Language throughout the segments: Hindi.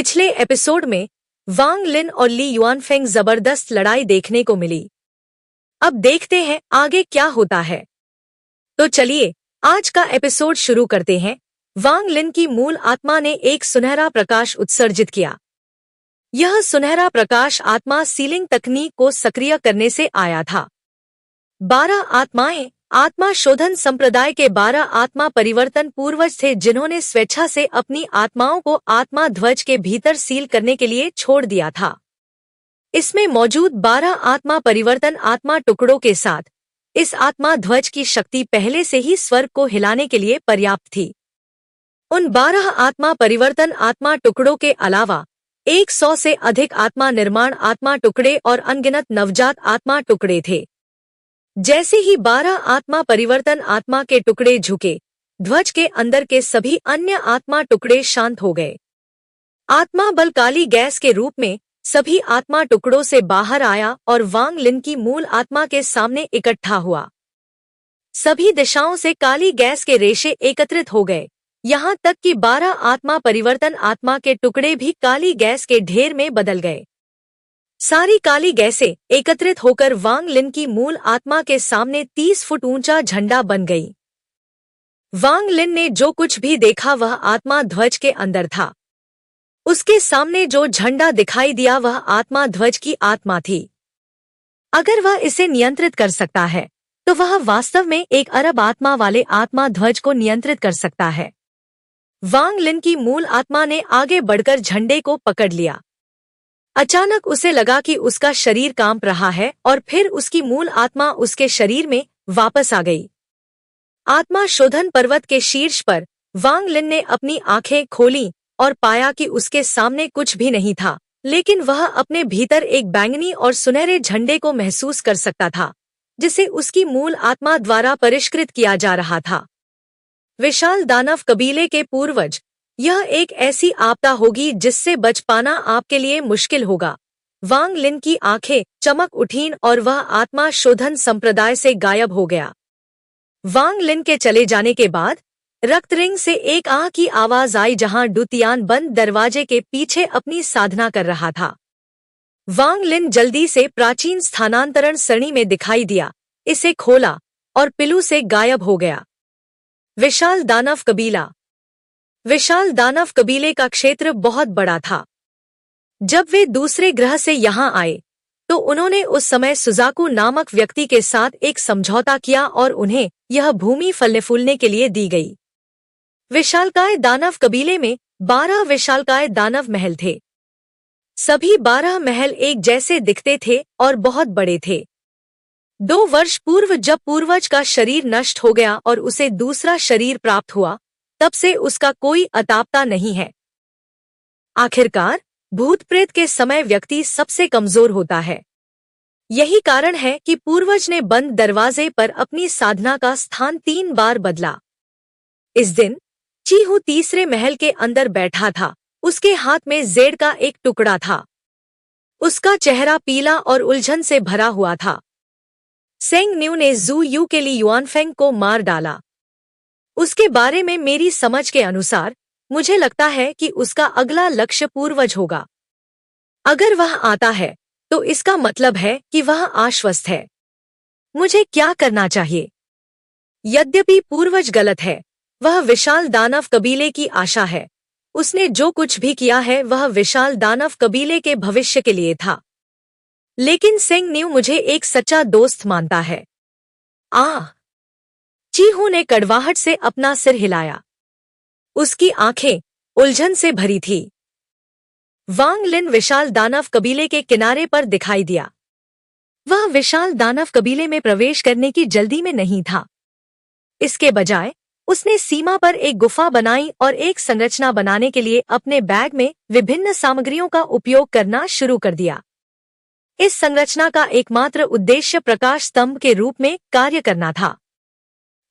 पिछले एपिसोड में वांग लिन और ली युआनफेंग जबरदस्त लड़ाई देखने को मिली। अब देखते हैं आगे क्या होता है। तो चलिए आज का एपिसोड शुरू करते हैं। वांग लिन की मूल आत्मा ने एक सुनहरा प्रकाश उत्सर्जित किया। यह सुनहरा प्रकाश आत्मा सीलिंग तकनीक को सक्रिय करने से आया था। 12 आत्माएं आत्मा शोधन संप्रदाय के 12 आत्मा परिवर्तन पूर्वज थे, जिन्होंने स्वेच्छा से अपनी आत्माओं को आत्मा ध्वज के भीतर सील करने के लिए छोड़ दिया था। इसमें मौजूद 12 आत्मा परिवर्तन आत्मा टुकड़ों के साथ इस आत्मा ध्वज की शक्ति पहले से ही स्वर्ग को हिलाने के लिए पर्याप्त थी। उन 12 आत्मा परिवर्तन आत्मा टुकड़ों के अलावा 100 से अधिक आत्मा निर्माण आत्मा टुकड़े और अनगिनत नवजात आत्मा टुकड़े थे। जैसे ही 12 आत्मा परिवर्तन आत्मा के टुकड़े झुके, ध्वज के अंदर के सभी अन्य आत्मा टुकड़े शांत हो गए। आत्मा बल काली गैस के रूप में सभी आत्मा टुकड़ों से बाहर आया और वांग लिन की मूल आत्मा के सामने इकट्ठा हुआ। सभी दिशाओं से काली गैस के रेशे एकत्रित हो गए, यहाँ तक कि 12 आत्मा परिवर्तन आत्मा के टुकड़े भी काली गैस के ढेर में बदल गए। सारी काली गैसें एकत्रित होकर वांग लिन की मूल आत्मा के सामने 30 फुट ऊंचा झंडा बन गई। वांग लिन ने जो कुछ भी देखा वह आत्मा ध्वज के अंदर था। उसके सामने जो झंडा दिखाई दिया वह आत्मा ध्वज की आत्मा थी। अगर वह इसे नियंत्रित कर सकता है तो वह वास्तव में 1 अरब आत्मा वाले आत्मा ध्वज को नियंत्रित कर सकता है। वांग लिन की मूल आत्मा ने आगे बढ़कर झंडे को पकड़ लिया। अचानक उसे लगा कि उसका शरीर कांप रहा है और फिर उसकी मूल आत्मा उसके शरीर में वापस आ गई। आत्मा शोधन पर्वत के शीर्ष पर वांग लिन ने अपनी आंखें खोलीं और पाया कि उसके सामने कुछ भी नहीं था, लेकिन वह अपने भीतर एक बैंगनी और सुनहरे झंडे को महसूस कर सकता था, जिसे उसकी मूल आत्मा द्वारा परिष्कृत किया जा रहा था। विशाल दानव कबीले के पूर्वज, यह एक ऐसी आपदा होगी जिससे बच पाना आपके लिए मुश्किल होगा। वांग लिन की आंखें चमक उठीं और वह आत्मा शोधन संप्रदाय से गायब हो गया। वांग लिन के चले जाने के बाद रक्तरिंग से एक आह की आवाज आई, जहां डुतियान बंद दरवाजे के पीछे अपनी साधना कर रहा था। वांग लिन जल्दी से प्राचीन स्थानांतरण सरणी में दिखाई दिया, इसे खोला और पिलू से गायब हो गया। विशाल दानव कबीला। विशाल दानव कबीले का क्षेत्र बहुत बड़ा था। जब वे दूसरे ग्रह से यहाँ आए तो उन्होंने उस समय सुजाकू नामक व्यक्ति के साथ एक समझौता किया और उन्हें यह भूमि फलने फूलने के लिए दी गई। विशालकाय दानव कबीले में 12 विशालकाय दानव महल थे। सभी 12 महल एक जैसे दिखते थे और बहुत बड़े थे। 2 वर्ष पूर्व जब पूर्वज का शरीर नष्ट हो गया और उसे दूसरा शरीर प्राप्त हुआ, तब से उसका कोई अतापता नहीं है। आखिरकार भूत प्रेत के समय व्यक्ति सबसे कमजोर होता है। यही कारण है कि पूर्वज ने बंद दरवाजे पर अपनी साधना का स्थान 3 बार बदला। इस दिन चीहू तीसरे महल के अंदर बैठा था। उसके हाथ में जेड का एक टुकड़ा था। उसका चेहरा पीला और उलझन से भरा हुआ था। सेंग न्यू ने जू यू के ली युआनफेंग को मार डाला। उसके बारे में मेरी समझ के अनुसार मुझे लगता है कि उसका अगला लक्ष्य पूर्वज होगा। अगर वह आता है तो इसका मतलब है कि वह आश्वस्त है। मुझे क्या करना चाहिए? यद्यपि पूर्वज गलत है, वह विशाल दानव कबीले की आशा है। उसने जो कुछ भी किया है वह विशाल दानव कबीले के भविष्य के लिए था। लेकिन सेंग न्यू मुझे एक सच्चा दोस्त मानता है। चीहू ने कड़वाहट से अपना सिर हिलाया। उसकी आंखें उलझन से भरी थी। वांग लिन विशाल दानव कबीले के किनारे पर दिखाई दिया। वह विशाल दानव कबीले में प्रवेश करने की जल्दी में नहीं था। इसके बजाय उसने सीमा पर एक गुफा बनाई और एक संरचना बनाने के लिए अपने बैग में विभिन्न सामग्रियों का उपयोग करना शुरू कर दिया। इस संरचना का एकमात्र उद्देश्य प्रकाश स्तंभ के रूप में कार्य करना था।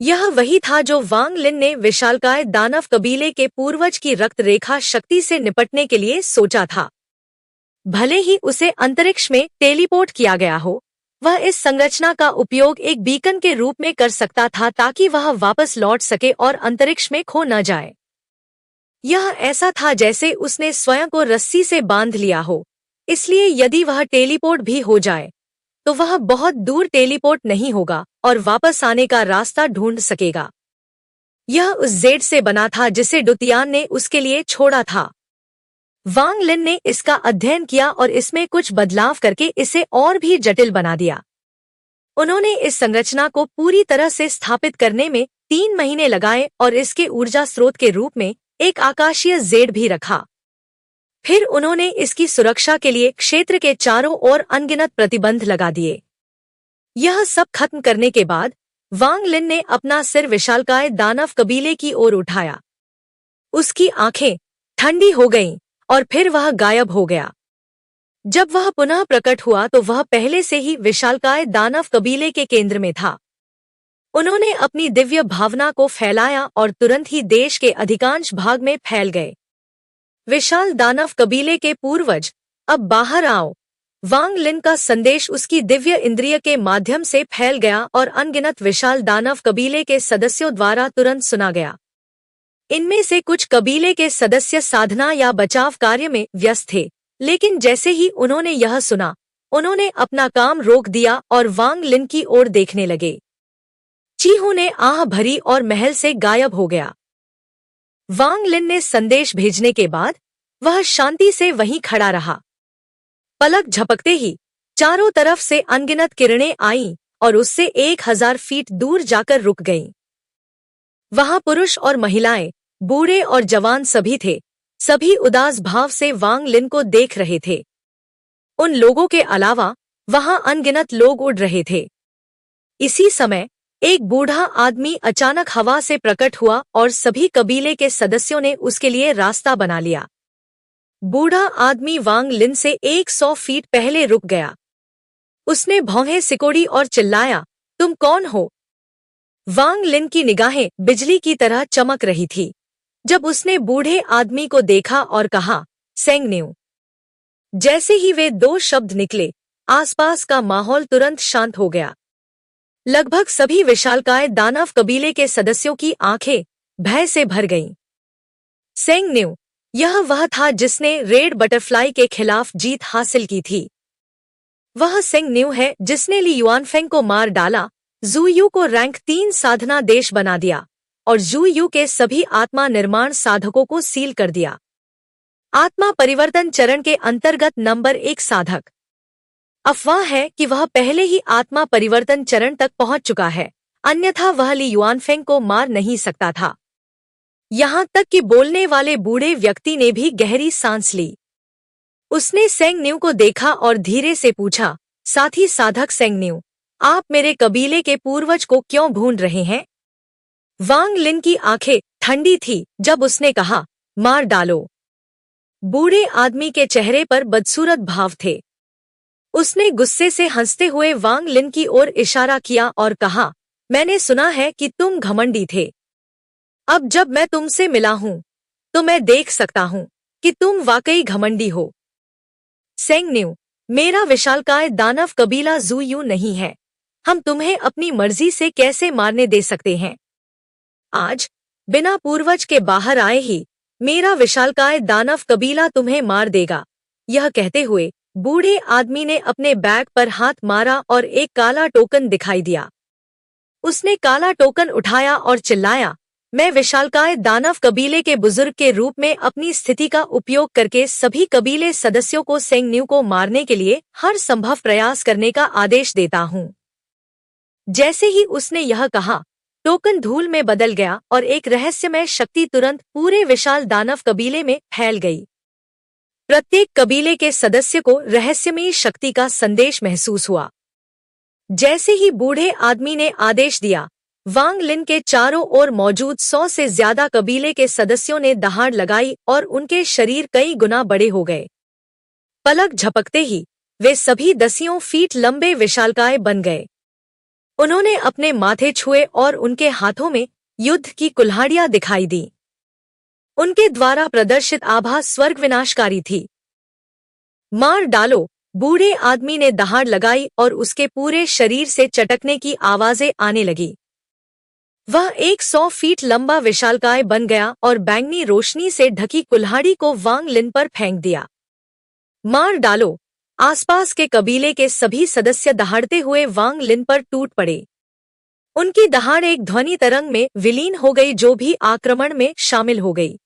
यह वही था जो वांग लिन ने विशालकाय दानव कबीले के पूर्वज की रक्त रेखा शक्ति से निपटने के लिए सोचा था। भले ही उसे अंतरिक्ष में टेलीपोर्ट किया गया हो, वह इस संरचना का उपयोग एक बीकन के रूप में कर सकता था ताकि वह वापस लौट सके और अंतरिक्ष में खो न जाए। यह ऐसा था जैसे उसने स्वयं को रस्सी से बांध लिया हो, इसलिए यदि वह टेलीपोर्ट भी हो जाए तो वह बहुत दूर टेलीपोर्ट नहीं होगा और वापस आने का रास्ता ढूंढ सकेगा। यह उस जेड से बना था जिसे डुतियान ने उसके लिए छोड़ा था। वांग लिन ने इसका अध्ययन किया और इसमें कुछ बदलाव करके इसे और भी जटिल बना दिया। उन्होंने इस संरचना को पूरी तरह से स्थापित करने में 3 महीने लगाए और इसके ऊर्जा स्रोत के रूप में एक आकाशीय जेड भी रखा। फिर उन्होंने इसकी सुरक्षा के लिए क्षेत्र के चारों ओर अनगिनत प्रतिबंध लगा दिए। यह सब खत्म करने के बाद वांग लिन ने अपना सिर विशालकाय दानव कबीले की ओर उठाया। उसकी आंखें ठंडी हो गईं और फिर वह गायब हो गया। जब वह पुनः प्रकट हुआ तो वह पहले से ही विशालकाय दानव कबीले के केंद्र में था। उन्होंने अपनी दिव्य भावना को फैलाया और तुरंत ही देश के अधिकांश भाग में फैल गए। विशाल दानव कबीले के पूर्वज, अब बाहर आओ। वांग लिन का संदेश उसकी दिव्य इंद्रिय के माध्यम से फैल गया और अनगिनत विशाल दानव कबीले के सदस्यों द्वारा तुरंत सुना गया। इनमें से कुछ कबीले के सदस्य साधना या बचाव कार्य में व्यस्त थे, लेकिन जैसे ही उन्होंने यह सुना, उन्होंने अपना काम रोक दिया और वांग लिन की ओर देखने लगे। चीहू ने आह भरी और महल से गायब हो गया। वांग लिन ने संदेश भेजने के बाद वह शांति से वहीं खड़ा रहा। पलक झपकते ही चारों तरफ से अनगिनत किरणें आईं और उससे 1000 फीट दूर जाकर रुक गईं। वहां पुरुष और महिलाएं, बूढ़े और जवान सभी थे। सभी उदास भाव से वांग लिन को देख रहे थे। उन लोगों के अलावा वहां अनगिनत लोग उड़ रहे थे। इसी समय एक बूढ़ा आदमी अचानक हवा से प्रकट हुआ और सभी कबीले के सदस्यों ने उसके लिए रास्ता बना लिया। बूढ़ा आदमी वांग लिन से 100 फीट पहले रुक गया। उसने भौहें सिकोड़ी और चिल्लाया, तुम कौन हो? वांग लिन की निगाहें बिजली की तरह चमक रही थी जब उसने बूढ़े आदमी को देखा और कहा, सेंगन्यू। जैसे ही वे 2 शब्द निकले, आसपास का माहौल तुरंत शांत हो गया। लगभग सभी विशालकाय दानव कबीले के सदस्यों की आंखें भय से भर गईं। सेंगन्यू, यह वह था जिसने रेड बटरफ्लाई के खिलाफ जीत हासिल की थी। वह सेंगन्यू है जिसने ली युआनफेंग को मार डाला, ज़ुयू को रैंक 3 साधना देश बना दिया और ज़ुयू के सभी आत्मा निर्माण साधकों को सील कर दिया। आत्मा परिवर्तन चरण के अंतर्गत नंबर 1 साधक। अफवाह है कि वह पहले ही आत्मा परिवर्तन चरण तक पहुंच चुका है, अन्यथा वह ली युआनफेंग को मार नहीं सकता था। यहां तक कि बोलने वाले बूढ़े व्यक्ति ने भी गहरी सांस ली। उसने सेंगन्यू को देखा और धीरे से पूछा, साथी साधक सेंगन्यू, आप मेरे कबीले के पूर्वज को क्यों ढूंढ रहे हैं? वांग लिन की आंखें ठंडी थी जब उसने कहा, मार डालो। बूढ़े आदमी के चेहरे पर बदसूरत भाव थे। उसने गुस्से से हंसते हुए वांग लिन की ओर इशारा किया और कहा, मैंने सुना है कि तुम घमंडी थे। अब जब मैं तुमसे मिला हूं तो मैं देख सकता हूं कि तुम वाकई घमंडी हो। सेंगन्यू, मेरा विशालकाय दानव कबीला ज़ुयू नहीं है। हम तुम्हें अपनी मर्जी से कैसे मारने दे सकते हैं? आज बिना पूर्वज के बाहर आए ही मेरा विशालकाय दानव कबीला तुम्हें मार देगा। यह कहते हुए बूढ़े आदमी ने अपने बैग पर हाथ मारा और एक काला टोकन दिखाई दिया। उसने काला टोकन उठाया और चिल्लाया, मैं विशालकाय दानव कबीले के बुजुर्ग के रूप में अपनी स्थिति का उपयोग करके सभी कबीले सदस्यों को सेंगन्यू को मारने के लिए हर संभव प्रयास करने का आदेश देता हूं। जैसे ही उसने यह कहा, टोकन धूल में बदल गया और एक रहस्यमय शक्ति तुरंत पूरे विशाल दानव कबीले में फैल गई। प्रत्येक कबीले के सदस्य को रहस्यमयी शक्ति का संदेश महसूस हुआ। जैसे ही बूढ़े आदमी ने आदेश दिया, वांग लिन के चारों ओर मौजूद 100 से ज्यादा कबीले के सदस्यों ने दहाड़ लगाई और उनके शरीर कई गुना बड़े हो गए। पलक झपकते ही वे सभी 10 फीट लंबे विशालकाय बन गए। उन्होंने अपने माथे छुए और उनके हाथों में युद्ध की कुल्हाड़ियां दिखाई दी। उनके द्वारा प्रदर्शित आभा स्वर्ग विनाशकारी थी। मार डालो, बूढ़े आदमी ने दहाड़ लगाई और उसके पूरे शरीर से चटकने की आवाजें आने लगी। वह 100 फीट लंबा विशालकाय बन गया और बैंगनी रोशनी से ढकी कुल्हाड़ी को वांग लिन पर फेंक दिया। मार डालो! आसपास के कबीले के सभी सदस्य दहाड़ते हुए वांग लिन पर टूट पड़े। उनकी दहाड़ एक ध्वनि तरंग में विलीन हो गई जो भी आक्रमण में शामिल हो गई।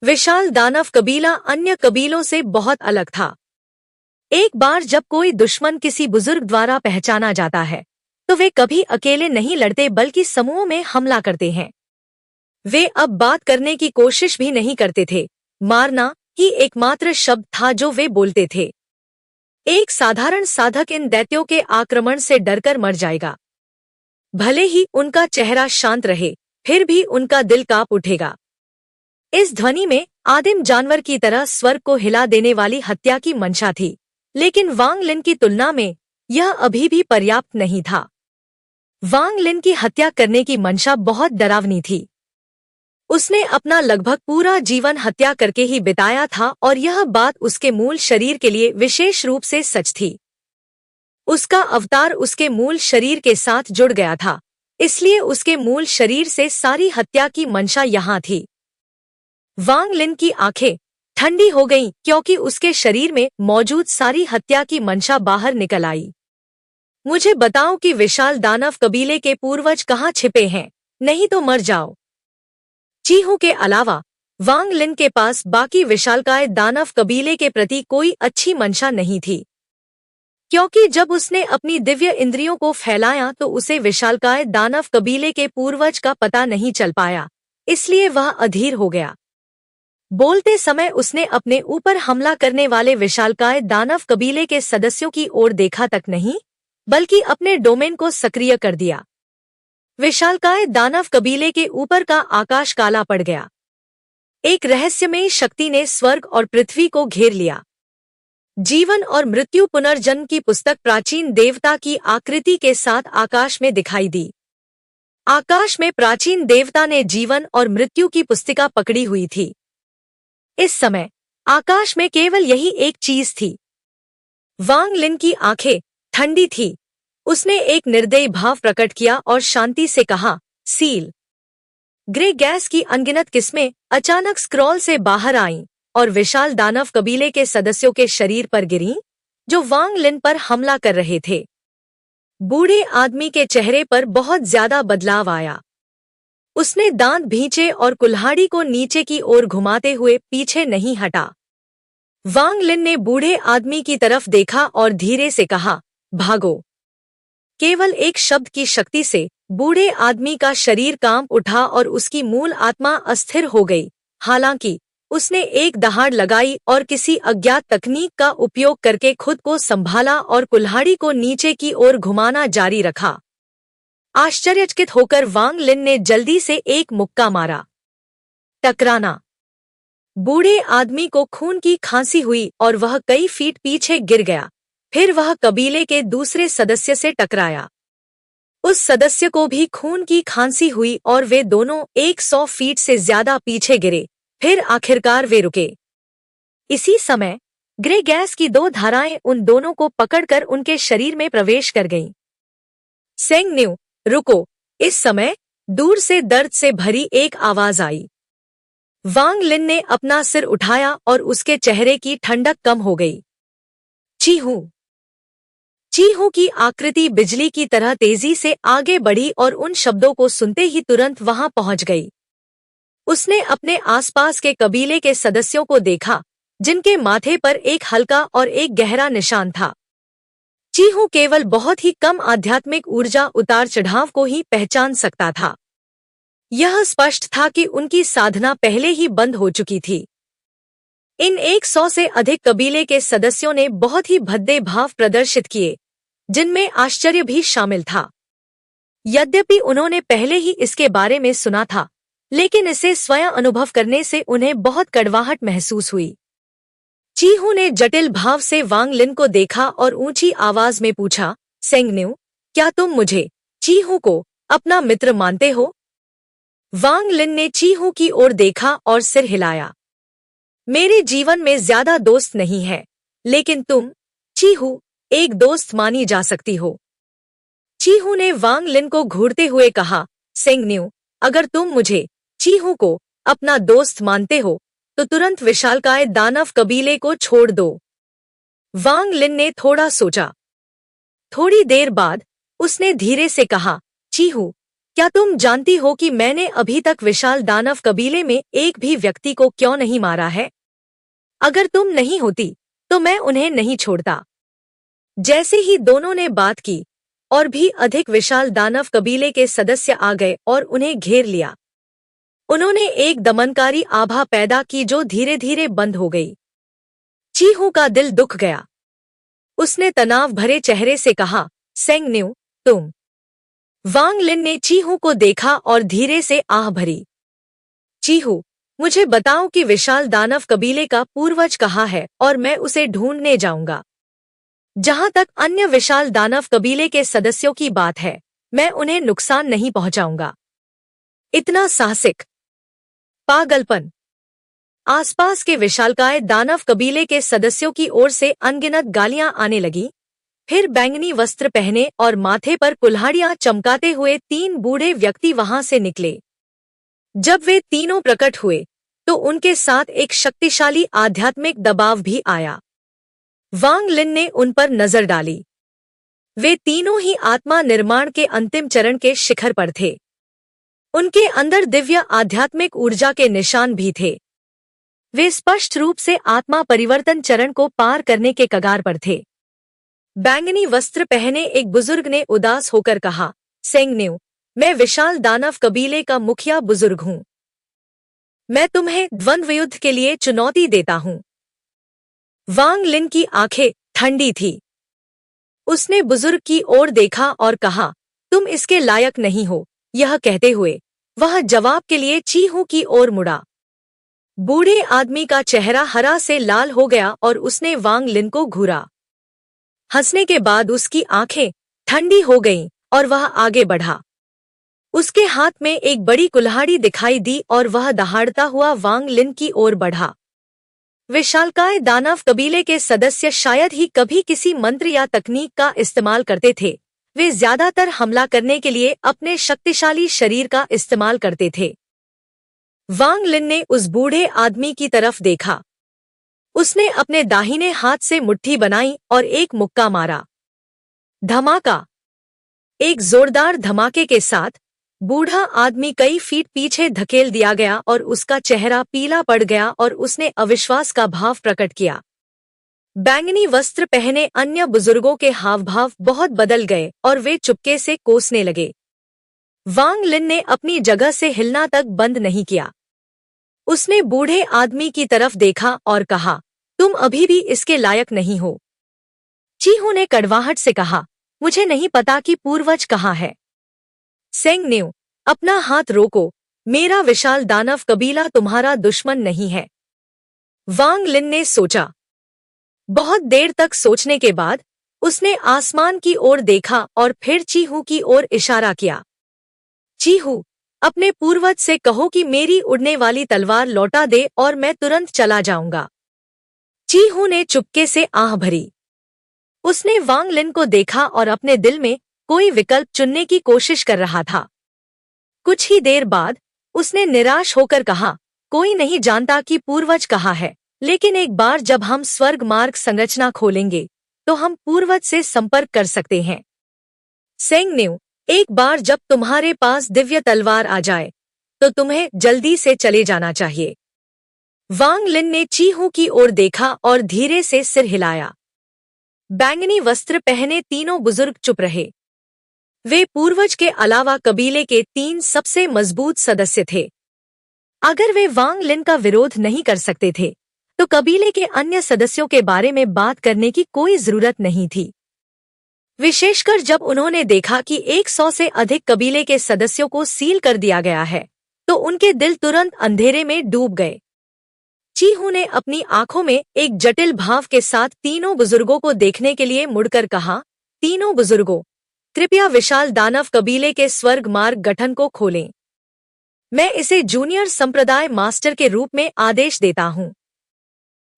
विशाल दानव कबीला अन्य कबीलों से बहुत अलग था। एक बार जब कोई दुश्मन किसी बुजुर्ग द्वारा पहचाना जाता है तो वे कभी अकेले नहीं लड़ते बल्कि समूह में हमला करते हैं। वे अब बात करने की कोशिश भी नहीं करते थे, मारना ही एकमात्र शब्द था जो वे बोलते थे। एक साधारण साधक इन दैत्यों के आक्रमण से डरकर मर जाएगा। भले ही उनका चेहरा शांत रहे, फिर भी उनका दिल कांप उठेगा। इस ध्वनि में आदिम जानवर की तरह स्वर्ग को हिला देने वाली हत्या की मंशा थी, लेकिन वांग लिन की तुलना में यह अभी भी पर्याप्त नहीं था। वांग लिन की हत्या करने की मंशा बहुत डरावनी थी। उसने अपना लगभग पूरा जीवन हत्या करके ही बिताया था और यह बात उसके मूल शरीर के लिए विशेष रूप से सच थी। उसका अवतार उसके मूल शरीर के साथ जुड़ गया था, इसलिए उसके मूल शरीर से सारी हत्या की मंशा यहाँ थी। वांग लिन की आंखें ठंडी हो गईं क्योंकि उसके शरीर में मौजूद सारी हत्या की मंशा बाहर निकल आई। मुझे बताओ कि विशाल दानव कबीले के पूर्वज कहाँ छिपे हैं, नहीं तो मर जाओ। चीहू के अलावा वांग लिन के पास बाकी विशालकाय दानव कबीले के प्रति कोई अच्छी मंशा नहीं थी, क्योंकि जब उसने अपनी दिव्य इंद्रियों को फैलाया तो उसे विशालकाय दानव कबीले के पूर्वज का पता नहीं चल पाया, इसलिए वह अधीर हो गया। बोलते समय उसने अपने ऊपर हमला करने वाले विशालकाय दानव कबीले के सदस्यों की ओर देखा तक नहीं, बल्कि अपने डोमेन को सक्रिय कर दिया। विशालकाय दानव कबीले के ऊपर का आकाश काला पड़ गया। एक रहस्यमयी शक्ति ने स्वर्ग और पृथ्वी को घेर लिया। जीवन और मृत्यु पुनर्जन्म की पुस्तक प्राचीन देवता की आकृति के साथ आकाश में दिखाई दी। आकाश में प्राचीन देवता ने जीवन और मृत्यु की पुस्तिका पकड़ी हुई थी। इस समय आकाश में केवल यही एक चीज थी। वांग लिन की आंखें ठंडी थी। उसने एक निर्दयी भाव प्रकट किया और शांति से कहा, सील। ग्रे गैस की अनगिनत किस्में अचानक स्क्रॉल से बाहर आईं और विशाल दानव कबीले के सदस्यों के शरीर पर गिरीं, जो वांग लिन पर हमला कर रहे थे। बूढ़े आदमी के चेहरे पर बहुत ज्यादा बदलाव आया। उसने दांत भींचे और कुल्हाड़ी को नीचे की ओर घुमाते हुए पीछे नहीं हटा। वांग लिन ने बूढ़े आदमी की तरफ देखा और धीरे से कहा, भागो। केवल एक शब्द की शक्ति से बूढ़े आदमी का शरीर कांप उठा और उसकी मूल आत्मा अस्थिर हो गई। हालांकि उसने एक दहाड़ लगाई और किसी अज्ञात तकनीक का उपयोग करके खुद को संभाला और कुल्हाड़ी को नीचे की ओर घुमाना जारी रखा। आश्चर्यचकित होकर वांग लिन ने जल्दी से एक मुक्का मारा। टकराना। बूढ़े आदमी को खून की खांसी हुई और वह कई फीट पीछे गिर गया। फिर वह कबीले के दूसरे सदस्य से टकराया। उस सदस्य को भी खून की खांसी हुई और वे दोनों 100 फीट से ज्यादा पीछे गिरे। फिर आखिरकार वे रुके। इसी समय ग्रे गैस की 2 धाराएं उन दोनों को पकड़कर उनके शरीर में प्रवेश कर गईं। सेंग न्यू, रुको! इस समय दूर से दर्द से भरी एक आवाज आई। वांग लिन ने अपना सिर उठाया और उसके चेहरे की ठंडक कम हो गई। चीहू। चीहू की आकृति बिजली की तरह तेजी से आगे बढ़ी और उन शब्दों को सुनते ही तुरंत वहां पहुंच गई। उसने अपने आसपास के कबीले के सदस्यों को देखा, जिनके माथे पर एक हल्का और एक गहरा निशान था। चीहू केवल बहुत ही कम आध्यात्मिक ऊर्जा उतार चढ़ाव को ही पहचान सकता था। यह स्पष्ट था कि उनकी साधना पहले ही बंद हो चुकी थी। इन 100 से अधिक कबीले के सदस्यों ने बहुत ही भद्दे भाव प्रदर्शित किए, जिनमें आश्चर्य भी शामिल था। यद्यपि उन्होंने पहले ही इसके बारे में सुना था, लेकिन इसे स्वयं अनुभव करने से उन्हें बहुत कड़वाहट महसूस हुई। चीहू ने जटिल भाव से वांग लिन को देखा और ऊंची आवाज में पूछा, सेंगन्यू, क्या तुम मुझे, चीहू को, अपना मित्र मानते हो? वांग लिन ने चीहू की ओर देखा और सिर हिलाया। मेरे जीवन में ज्यादा दोस्त नहीं है, लेकिन तुम, चीहू, एक दोस्त मानी जा सकती हो। चीहू ने वांग लिन को घूरते हुए कहा, सेंगन्यू, अगर तुम मुझे, चीहू को, अपना दोस्त मानते हो तो तुरंत विशालकाय दानव कबीले को छोड़ दो। वांग लिन ने थोड़ा सोचा। थोड़ी देर बाद उसने धीरे से कहा, चीहू, क्या तुम जानती हो कि मैंने अभी तक विशाल दानव कबीले में एक भी व्यक्ति को क्यों नहीं मारा है? अगर तुम नहीं होती तो मैं उन्हें नहीं छोड़ता। जैसे ही दोनों ने बात की और भी अधिक विशाल दानव कबीले के सदस्य आ गए और उन्हें घेर लिया। उन्होंने एक दमनकारी आभा पैदा की जो धीरे धीरे बंद हो गई। चीहू का दिल दुख गया। उसने तनाव भरे चेहरे से कहा, सेंगन्यू, तुम। वांग लिन ने चीहू को देखा और धीरे से आह भरी। चीहू, मुझे बताओ कि विशाल दानव कबीले का पूर्वज कहाँ है और मैं उसे ढूंढने जाऊंगा। जहां तक अन्य विशाल दानव कबीले के सदस्यों की बात है, मैं उन्हें नुकसान नहीं पहुंचाऊंगा। इतना साहसिक पागलपन। आसपास के विशालकाय दानव कबीले के सदस्यों की ओर से अनगिनत गालियां आने लगी। फिर बैंगनी वस्त्र पहने और माथे पर कुल्हाड़ियां चमकाते हुए 3 बूढ़े व्यक्ति वहां से निकले। जब वे तीनों प्रकट हुए तो उनके साथ एक शक्तिशाली आध्यात्मिक दबाव भी आया। वांग लिन ने उन पर नजर डाली। वे तीनों ही आत्मा निर्माण के अंतिम चरण के शिखर पर थे। उनके अंदर दिव्य आध्यात्मिक ऊर्जा के निशान भी थे। वे स्पष्ट रूप से आत्मा परिवर्तन चरण को पार करने के कगार पर थे। बैंगनी वस्त्र पहने एक बुजुर्ग ने उदास होकर कहा, सेंगन्यू, मैं विशाल दानव कबीले का मुखिया बुजुर्ग हूं। मैं तुम्हें द्वंद्व युद्ध के लिए चुनौती देता हूं। वांग लिन की आंखें ठंडी थी। उसने बुजुर्ग की ओर देखा और कहा, तुम इसके लायक नहीं हो। यह कहते हुए वह जवाब के लिए चीहू की ओर मुड़ा। बूढ़े आदमी का चेहरा हरा से लाल हो गया और उसने वांग लिन को घूरा। हंसने के बाद उसकी आंखें ठंडी हो गईं और वह आगे बढ़ा। उसके हाथ में एक बड़ी कुल्हाड़ी दिखाई दी और वह दहाड़ता हुआ वांग लिन की ओर बढ़ा। विशालकाय दानव कबीले के सदस्य शायद ही कभी किसी मंत्र या तकनीक का इस्तेमाल करते थे। वे ज्यादातर हमला करने के लिए अपने शक्तिशाली शरीर का इस्तेमाल करते थे। वांग लिन ने उस बूढ़े आदमी की तरफ देखा। उसने अपने दाहिने हाथ से मुट्ठी बनाई और एक मुक्का मारा। धमाका। एक जोरदार धमाके के साथ बूढ़ा आदमी कई फीट पीछे धकेल दिया गया और उसका चेहरा पीला पड़ गया और उसने अविश्वास का भाव प्रकट किया। बैंगनी वस्त्र पहने अन्य बुजुर्गों के हावभाव बहुत बदल गए और वे चुपके से कोसने लगे। वांग लिन ने अपनी जगह से हिलना तक बंद नहीं किया। उसने बूढ़े आदमी की तरफ देखा और कहा, तुम अभी भी इसके लायक नहीं हो। चीहू ने कड़वाहट से कहा, मुझे नहीं पता कि पूर्वज कहाँ है। सेंगन्यू, अपना हाथ रोको। मेरा विशाल दानव कबीला तुम्हारा दुश्मन नहीं है। वांग लिन ने सोचा। बहुत देर तक सोचने के बाद उसने आसमान की ओर देखा और फिर चीहू की ओर इशारा किया। चीहू, अपने पूर्वज से कहो कि मेरी उड़ने वाली तलवार लौटा दे और मैं तुरंत चला जाऊंगा। चीहू ने चुपके से आह भरी। उसने वांग लिन को देखा और अपने दिल में कोई विकल्प चुनने की कोशिश कर रहा था। कुछ ही देर बाद उसने निराश होकर कहा, कोई नहीं जानता कि पूर्वज कहाँ है, लेकिन एक बार जब हम स्वर्ग मार्ग संरचना खोलेंगे तो हम पूर्वज से संपर्क कर सकते हैं। सेंगन्यू, एक बार जब तुम्हारे पास दिव्य तलवार आ जाए तो तुम्हें जल्दी से चले जाना चाहिए। वांग लिन ने चीहू की ओर देखा और धीरे से सिर हिलाया। बैंगनी वस्त्र पहने तीनों बुजुर्ग चुप रहे। वे पूर्वज के अलावा कबीले के 3 सबसे मजबूत सदस्य थे। अगर वे वांग लिन का विरोध नहीं कर सकते थे तो कबीले के अन्य सदस्यों के बारे में बात करने की कोई जरूरत नहीं थी। विशेषकर जब उन्होंने देखा कि 100 से अधिक कबीले के सदस्यों को सील कर दिया गया है तो उनके दिल तुरंत अंधेरे में डूब गए। चीहू ने अपनी आंखों में एक जटिल भाव के साथ तीनों बुजुर्गों को देखने के लिए मुड़कर कहा, तीनों बुजुर्गों, कृपया विशाल दानव कबीले के स्वर्ग मार्ग गठन को खोलें। मैं इसे जूनियर संप्रदाय मास्टर के रूप में आदेश देता हूँ।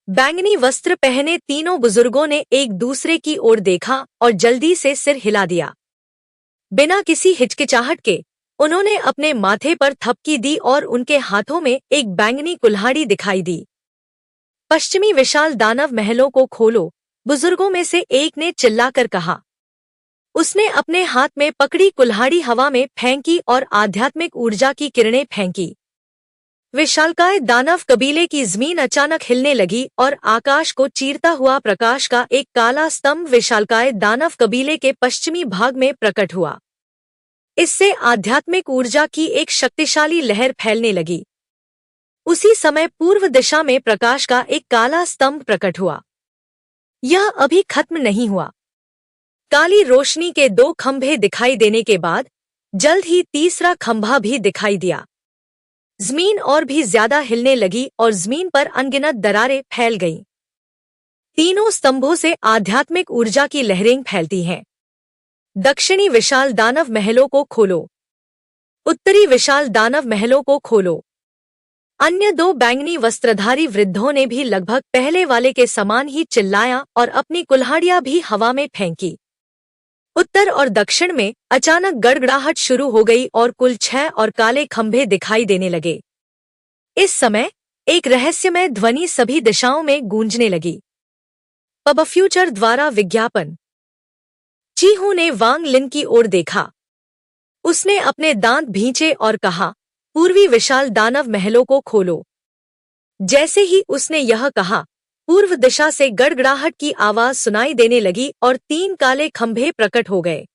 बैंगनी वस्त्र पहने तीनों बुजुर्गों ने एक दूसरे की ओर देखा और जल्दी से सिर हिला दिया। बिना किसी हिचकिचाहट के उन्होंने अपने माथे पर थपकी दी और उनके हाथों में एक बैंगनी कुल्हाड़ी दिखाई दी। पश्चिमी विशाल दानव महलों को खोलो, बुजुर्गों में से एक ने चिल्लाकर कहा। उसने अपने हाथ में पकड़ी कुल्हाड़ी हवा में फेंकी और आध्यात्मिक ऊर्जा की किरणें फेंकी। विशालकाय दानव कबीले की जमीन अचानक हिलने लगी और आकाश को चीरता हुआ प्रकाश का एक काला स्तंभ विशालकाय दानव कबीले के पश्चिमी भाग में प्रकट हुआ। इससे आध्यात्मिक ऊर्जा की एक शक्तिशाली लहर फैलने लगी। उसी समय पूर्व दिशा में प्रकाश का एक काला स्तंभ प्रकट हुआ। यह अभी खत्म नहीं हुआ। काली रोशनी के 2 खंभे दिखाई देने के बाद जल्द ही तीसरा खंभा भी दिखाई दिया। जमीन और भी ज्यादा हिलने लगी और जमीन पर अनगिनत दरारें फैल गईं। तीनों स्तंभों से आध्यात्मिक ऊर्जा की लहरें फैलती हैं। दक्षिणी विशाल दानव महलों को खोलो, उत्तरी विशाल दानव महलों को खोलो। अन्य 2 बैंगनी वस्त्रधारी वृद्धों ने भी लगभग पहले वाले के समान ही चिल्लाया और अपनी कुल्हाड़ियां भी हवा में फेंकी। उत्तर और दक्षिण में अचानक गड़गड़ाहट शुरू हो गई और कुल 6 और काले खंभे दिखाई देने लगे। इस समय एक रहस्यमय ध्वनि सभी दिशाओं में गूंजने लगी। पब फ्यूचर द्वारा विज्ञापन। चीहू ने वांग लिन की ओर देखा। उसने अपने दांत भींचे और कहा, पूर्वी विशाल दानव महलों को खोलो। जैसे ही उसने यह कहा, पूर्व दिशा से गड़गड़ाहट की आवाज सुनाई देने लगी और 3 काले खंभे प्रकट हो गए।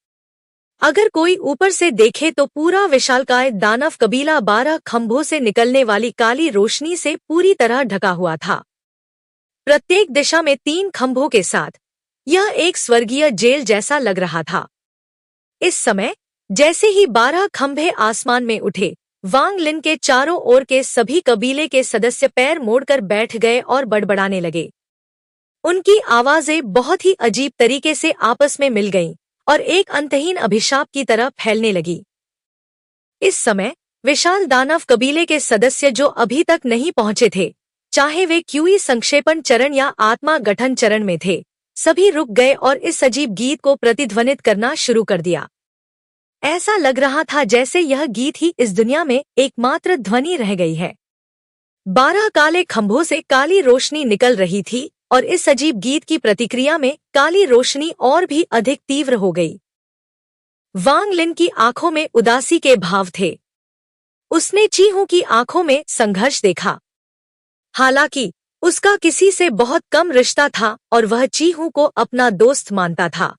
अगर कोई ऊपर से देखे तो पूरा विशालकाय दानव कबीला 12 खंभों से निकलने वाली काली रोशनी से पूरी तरह ढका हुआ था। प्रत्येक दिशा में 3 खंभों के साथ यह एक स्वर्गीय जेल जैसा लग रहा था। इस समय जैसे ही 12 खंभे आसमान में उठे, वांग लिन के चारों ओर के सभी कबीले के सदस्य पैर मोड़कर बैठ गए और बड़बड़ाने लगे। उनकी आवाजें बहुत ही अजीब तरीके से आपस में मिल गईं और एक अंतहीन अभिशाप की तरह फैलने लगी। इस समय विशाल दानव कबीले के सदस्य जो अभी तक नहीं पहुंचे थे, चाहे वे क्यूई संक्षेपण चरण या आत्मा गठन चरण में थे, सभी रुक गए और इस अजीब गीत को प्रतिध्वनित करना शुरू कर दिया। ऐसा लग रहा था जैसे यह गीत ही इस दुनिया में एकमात्र ध्वनि रह गई है। 12 काले खंभों से काली रोशनी निकल रही थी और इस अजीब गीत की प्रतिक्रिया में काली रोशनी और भी अधिक तीव्र हो गई। वांग लिन की आंखों में उदासी के भाव थे। उसने चीहू की आंखों में संघर्ष देखा। हालांकि उसका किसी से बहुत कम रिश्ता था और वह चीहू को अपना दोस्त मानता था।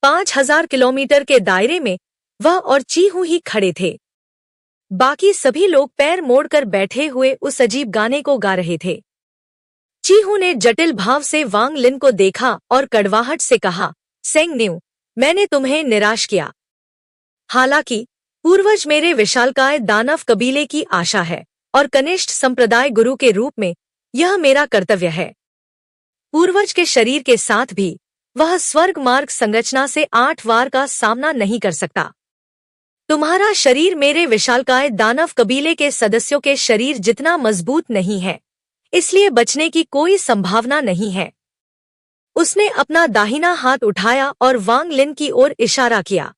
5000 किलोमीटर के दायरे में वह और चीहू ही खड़े थे। बाकी सभी लोग पैर मोड़कर बैठे हुए उस अजीब गाने को गा रहे थे। चीहू ने जटिल भाव से वांग लिन को देखा और कड़वाहट से कहा, सेंग न्यू, मैंने तुम्हें निराश किया। हालांकि पूर्वज मेरे विशालकाय दानव कबीले की आशा है और कनिष्ठ संप्रदाय गुरु के रूप में यह मेरा कर्तव्य है। पूर्वज के शरीर के साथ भी वह स्वर्ग मार्ग संरचना से 8 वार का सामना नहीं कर सकता। तुम्हारा शरीर मेरे विशालकाय दानव कबीले के सदस्यों के शरीर जितना मजबूत नहीं है, इसलिए बचने की कोई संभावना नहीं है। उसने अपना दाहिना हाथ उठाया और वांग लिन की ओर इशारा किया।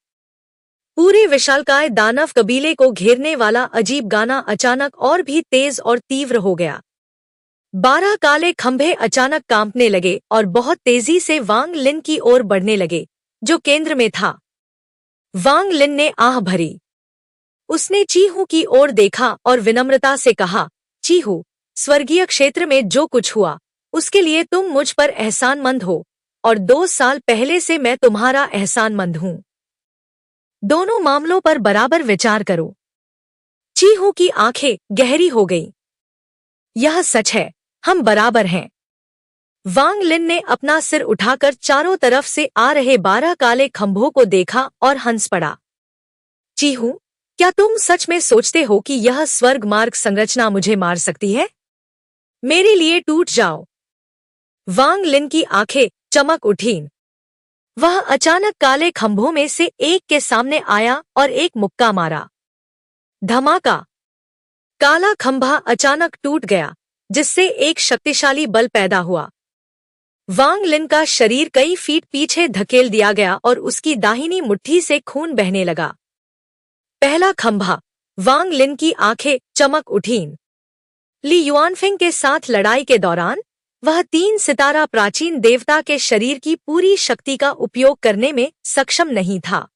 पूरे विशालकाय दानव कबीले को घेरने वाला अजीब गाना अचानक और भी तेज और तीव्र हो गया। 12 काले खंभे अचानक कांपने लगे और बहुत तेजी से वांग लिन की ओर बढ़ने लगे, जो केंद्र में था। वांग लिन ने आह भरी। उसने चीहू की ओर देखा और विनम्रता से कहा, चीहू, स्वर्गीय क्षेत्र में जो कुछ हुआ उसके लिए तुम मुझ पर एहसानमंद हो और 2 साल पहले से मैं तुम्हारा एहसानमंद हूं। दोनों मामलों पर बराबर विचार करो। चीहू की आंखें गहरी हो गईं। यह सच है, हम बराबर हैं। वांग लिन ने अपना सिर उठाकर चारों तरफ से आ रहे 12 काले खंभों को देखा और हंस पड़ा। चीहू, क्या तुम सच में सोचते हो कि यह स्वर्ग मार्ग संरचना मुझे मार सकती है? मेरे लिए टूट जाओ। वांग लिन की आंखें चमक उठीं। वह अचानक काले खंभों में से एक के सामने आया और एक मुक्का मारा। धमाका! काला खंभा अचानक टूट गया, जिससे एक शक्तिशाली बल पैदा हुआ। वांग लिन का शरीर कई फीट पीछे धकेल दिया गया और उसकी दाहिनी मुट्ठी से खून बहने लगा। पहला खंभा। वांग लिन की आंखें चमक उठीं। ली युआनफेंग के साथ लड़ाई के दौरान वह 3 सितारा प्राचीन देवता के शरीर की पूरी शक्ति का उपयोग करने में सक्षम नहीं था।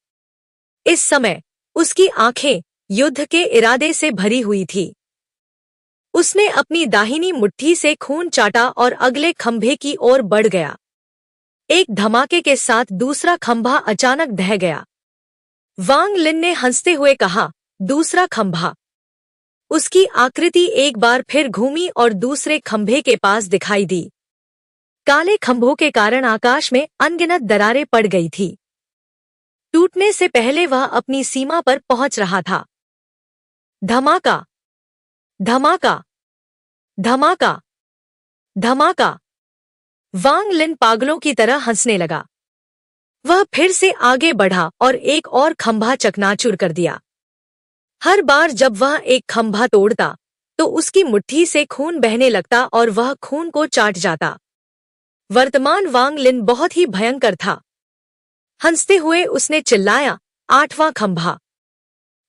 इस समय उसकी आंखें युद्ध के इरादे से भरी हुई थी। उसने अपनी दाहिनी मुट्ठी से खून चाटा और अगले खंभे की ओर बढ़ गया। एक धमाके के साथ दूसरा खंभा अचानक ढह गया। वांग लिन ने हंसते हुए कहा, दूसरा खंभा। उसकी आकृति एक बार फिर घूमी और दूसरे खंभे के पास दिखाई दी। काले खंभों के कारण आकाश में अनगिनत दरारें पड़ गई थी। टूटने से पहले वह अपनी सीमा पर पहुंच रहा था। धमाका, धमाका, धमाका, धमाका। वांग लिन पागलों की तरह हंसने लगा। वह फिर से आगे बढ़ा और एक और खंभा चकनाचूर कर दिया। हर बार जब वह एक खंभा तोड़ता तो उसकी मुट्ठी से खून बहने लगता और वह खून को चाट जाता। वर्तमान वांग लिन बहुत ही भयंकर था। हंसते हुए उसने चिल्लाया, 8वां खंभा।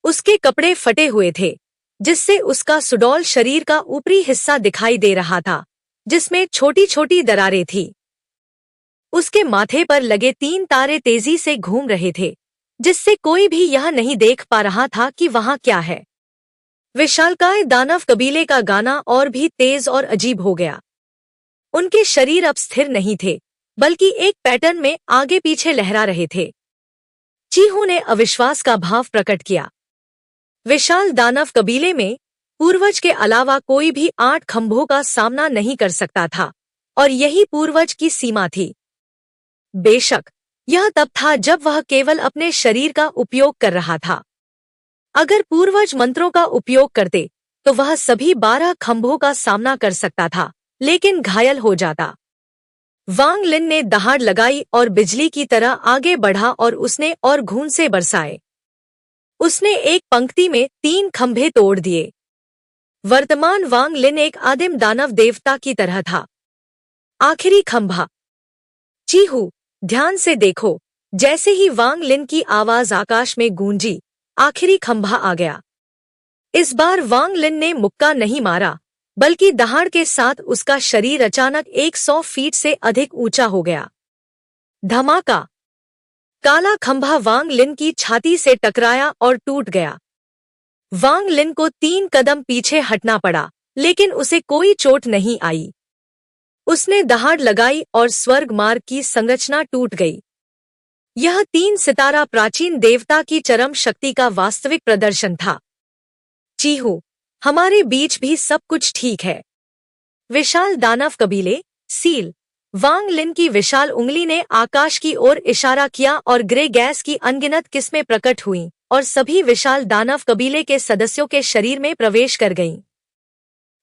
उसके कपड़े फटे हुए थे, जिससे उसका सुडौल शरीर का ऊपरी हिस्सा दिखाई दे रहा था, जिसमें छोटी छोटी दरारें थी। उसके माथे पर लगे 3 तारे तेजी से घूम रहे थे, जिससे कोई भी यह नहीं देख पा रहा था कि वहां क्या है। विशालकाय दानव कबीले का गाना और भी तेज और अजीब हो गया। उनके शरीर अब स्थिर नहीं थे, बल्कि एक पैटर्न में आगे पीछे लहरा रहे थे। चीहू ने अविश्वास का भाव प्रकट किया। विशाल दानव कबीले में पूर्वज के अलावा कोई भी 8 खंभों का सामना नहीं कर सकता था, और यही पूर्वज की सीमा थी। बेशक यह तब था जब वह केवल अपने शरीर का उपयोग कर रहा था। अगर पूर्वज मंत्रों का उपयोग करते तो वह सभी 12 खंभों का सामना कर सकता था, लेकिन घायल हो जाता। वांग लिन ने दहाड़ लगाई और बिजली की तरह आगे बढ़ा और उसने और घून से बरसाए। उसने एक पंक्ति में 3 खंभे तोड़ दिए। वर्तमान वांग लिन एक आदिम दानव देवता की तरह था। आखिरी खंभा। चीहू, ध्यान से देखो। जैसे ही वांग लिन की आवाज आकाश में गूंजी, आखिरी खंभा आ गया। इस बार वांग लिन ने मुक्का नहीं मारा, बल्कि दहाड़ के साथ उसका शरीर अचानक 100 फीट से अधिक ऊंचा हो गया। धमाका। काला खंभा वांग लिन की छाती से टकराया और टूट गया। वांग लिन को 3 कदम पीछे हटना पड़ा, लेकिन उसे कोई चोट नहीं आई। उसने दहाड़ लगाई और स्वर्ग मार्ग की संरचना टूट गई। यह 3 सितारा प्राचीन देवता की चरम शक्ति का वास्तविक प्रदर्शन था। चीहू, हमारे बीच भी सब कुछ ठीक है। विशाल दानव कबीले, सील। वांग लिन की विशाल उंगली ने आकाश की ओर इशारा किया और ग्रे गैस की अनगिनत किस्में प्रकट हुईं और सभी विशाल दानव कबीले के सदस्यों के शरीर में प्रवेश कर गईं।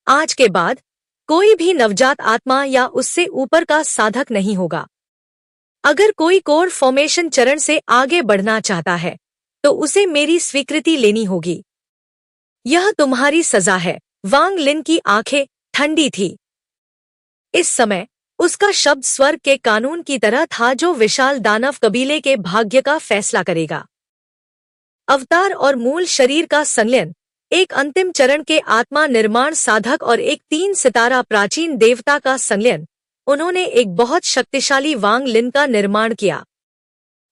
आज के बाद कोई भी नवजात आत्मा या उससे ऊपर का साधक नहीं होगा। अगर कोई कोर फॉर्मेशन चरण से आगे बढ़ना चाहता है तो उसे मेरी स्वीकृति लेनी होगी। यह तुम्हारी सजा है। वांग लिन की आंखें ठंडी थी। इस समय उसका शब्द स्वर्ग के कानून की तरह था जो विशाल दानव कबीले के भाग्य का फैसला करेगा। अवतार और मूल शरीर का संलयन, एक अंतिम चरण के आत्मा निर्माण साधक और एक 3 सितारा प्राचीन देवता का संलयन। उन्होंने एक बहुत शक्तिशाली वांग लिन का निर्माण किया।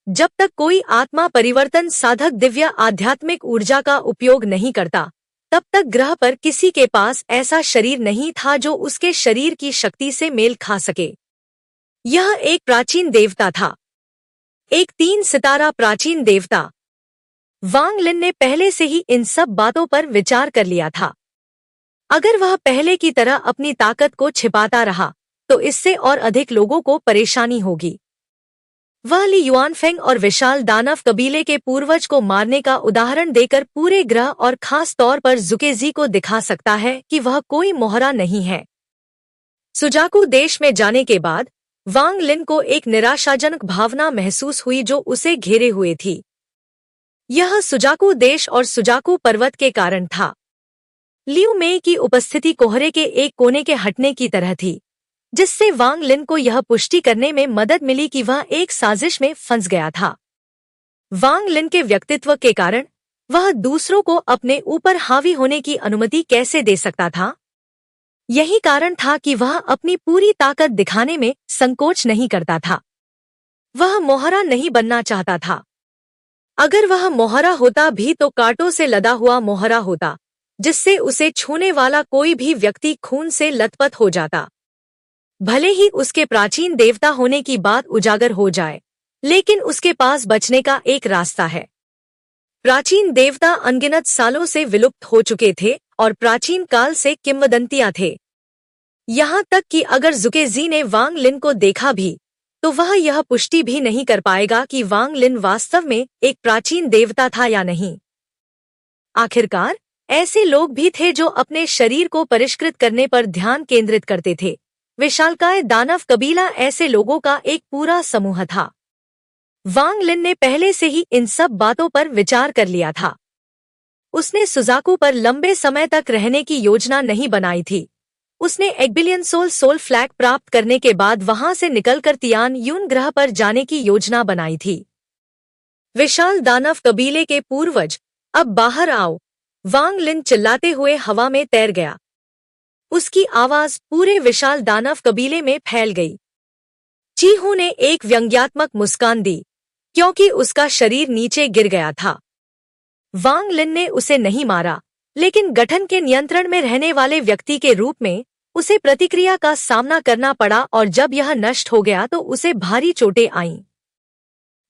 जब तक कोई आत्मा परिवर्तन साधक दिव्य आध्यात्मिक ऊर्जा का उपयोग नहीं करता, तब तक ग्रह पर किसी के पास ऐसा शरीर नहीं था जो उसके शरीर की शक्ति से मेल खा सके। यह एक प्राचीन देवता था, एक 3 सितारा प्राचीन देवता। वांग लिन ने पहले से ही इन सब बातों पर विचार कर लिया था। अगर वह पहले की तरह अपनी ताकत को छिपाता रहा तो इससे और अधिक लोगों को परेशानी होगी। वह ली युआनफेंग और विशाल दानव कबीले के पूर्वज को मारने का उदाहरण देकर पूरे ग्रह और खास तौर पर जुकेजी को दिखा सकता है कि वह कोई मोहरा नहीं है। सुजाकू देश में जाने के बाद वांग लिन को एक निराशाजनक भावना महसूस हुई जो उसे घेरे हुए थी। यह सुजाकू देश और सुजाकू पर्वत के कारण था। लियू मेई की उपस्थिति कोहरे के एक कोने के हटने की तरह थी, जिससे वांग लिन को यह पुष्टि करने में मदद मिली कि वह एक साजिश में फंस गया था। वांग लिन के व्यक्तित्व के कारण वह दूसरों को अपने ऊपर हावी होने की अनुमति कैसे दे सकता था? यही कारण था कि वह अपनी पूरी ताकत दिखाने में संकोच नहीं करता था। वह मोहरा नहीं बनना चाहता था। अगर वह मोहरा होता भी तो कांटों से लदा हुआ मोहरा होता, जिससे उसे छूने वाला कोई भी व्यक्ति खून से लथपथ हो जाता। भले ही उसके प्राचीन देवता होने की बात उजागर हो जाए, लेकिन उसके पास बचने का एक रास्ता है। प्राचीन देवता अनगिनत सालों से विलुप्त हो चुके थे और प्राचीन काल से किंवदंतियां थे। यहाँ तक कि अगर ज़ुकेज़ी ने वांग लिन को देखा भी, तो वह यह पुष्टि भी नहीं कर पाएगा कि वांग लिन वास्तव में एक प्राचीन देवता था या नहीं। आखिरकार, ऐसे लोग भी थे जो अपने शरीर को परिष्कृत करने पर ध्यान केंद्रित करते थे। विशालकाय दानव कबीला ऐसे लोगों का एक पूरा समूह था। वांग लिन ने पहले से ही इन सब बातों पर विचार कर लिया था। उसने सुजाकू पर लंबे समय तक रहने की योजना नहीं बनाई थी। उसने एग्बिलियन सोल फ्लैग प्राप्त करने के बाद वहां से निकलकर तियान यून ग्रह पर जाने की योजना बनाई थी। विशाल दानव कबीले के पूर्वज, अब बाहर आओ! वांग लिन चिल्लाते हुए हवा में तैर गया। उसकी आवाज पूरे विशाल दानव कबीले में फैल गई। चीहू ने एक व्यंग्यात्मक मुस्कान दी, क्योंकि उसका शरीर नीचे गिर गया था। वांग लिन ने उसे नहीं मारा, लेकिन गठन के नियंत्रण में रहने वाले व्यक्ति के रूप में उसे प्रतिक्रिया का सामना करना पड़ा और जब यह नष्ट हो गया तो उसे भारी चोटें आईं।